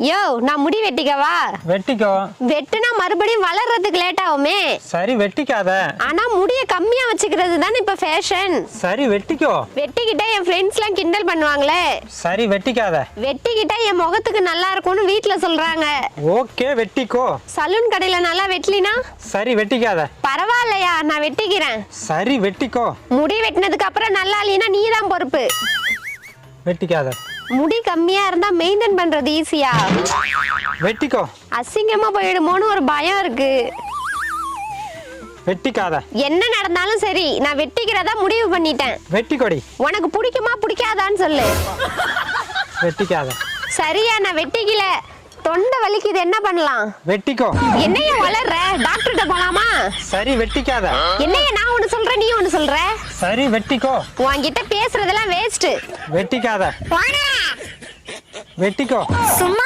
யோ நான் முடி வெட்டிக்கவா? வெட்டிக்கோ. வெட்டுனா மறுபடியும் வளர்றதுக்கு லேட் ஆகுமே. சரி வெட்டிக்காத. ஆனா முடிய கம்மியா வச்சுக்கிறது தானே இப்ப ஃபேஷன். சரி வெட்டிக்கோ. வெட்டிக்கிட்டா என் ஃப்ரெண்ட்ஸ் எல்லாம் கிண்டல் பண்ணுவாங்களே. சரி வெட்டிக்காத. வெட்டிக்கிட்டா என் முகத்துக்கு நல்லா இருக்கும்னு வீட்ல சொல்றாங்க. ஓகே வெட்டிக்கோ. சலூன் கடையில நல்லா வெட்டலினா? சரி வெட்டிக்காத. பரவாயில்லையா, நான் வெட்டிக்கிறேன். சரி வெட்டிக்கோ. முடி வெட்டினதுக்கு அப்புறம் நல்லா இல்லைன்னா நீ தான் பொறுப்பு. வெட்டிக்காத. முடி கம்மியா இருந்தா மெயின்டைன் பண்றது ஈஸியா? வெட்டிக்கோ. அசிங்கமா போயிடுமோன்னு ஒரு பயம் இருக்கு. வெட்டிக்காத. என்ன நடந்தாலும் சரி நான் வெட்டிக்கிறதா முடிவு பண்ணிட்டேன். வெட்டிக்கொடி. உனக்கு பிடிக்குமா பிடிக்காதான்னு சொல்லு. வெட்டிக்காத. சரியா, நான் வெட்டிக்கல. தொண்டை வலிக்குது, என்ன பண்ணலாம்? வெட்டிக்கோ. என்னைய வளர்ற, டாக்டர்கிட்ட போலாமா? சரி வெட்டிக்காத. என்னைய நான் ஒண்ணு சொல்றேன் நீ ஒண்ணு சொல்ற. சரி வெட்டிக்கோ. உன்கிட்ட பேசுறதெல்லாம் வேஸ்ட். வெட்டிக்காத. போடா. வெட்டிக்கோ. சும்மா